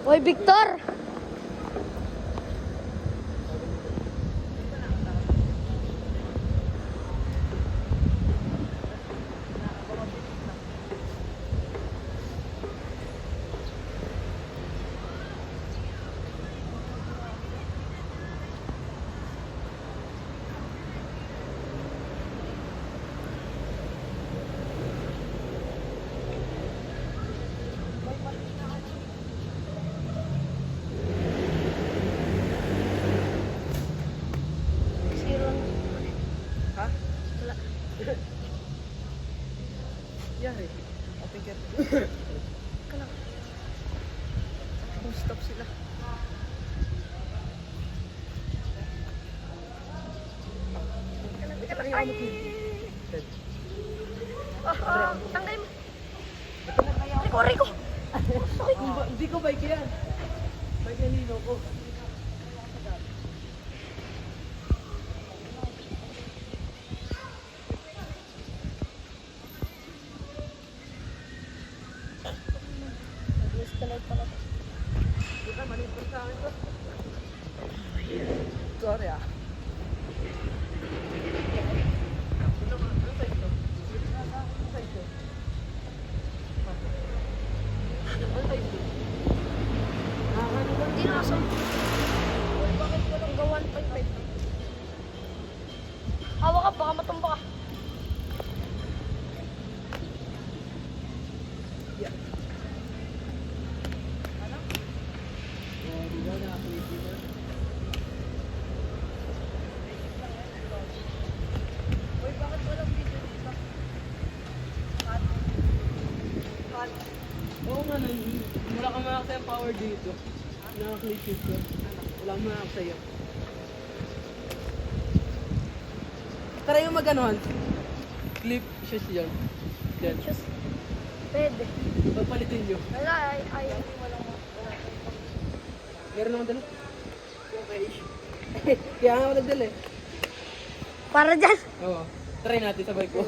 Hoy, Victor! Ha? Wala. Yeah, I think it. Kalang. Stop sila. Ay! Tanggalin mo. Rico, Rico! Hindi ko bike yan. Bike yan Nino ko. Bukan, maliit pa sa akin to. Sorry ah. Hindi na asam. Bakit walang gawan 5-5? Hawa ka, baka matumba ka. Uy, bakit walang video dito? Oo nga, wala kang makakita yung power dito. Nakaklik ito. Wala kang makakita sa'yo. Tara yung mag-anuhan. Clip shoes yan. Yan. Diyos. Pwede. Pagpalitin nyo. Wala, ayaw. Meron naman dala. Okay. Kaya nga ako nagdala eh. Para dyan. Oo. Try natin, sabay ko.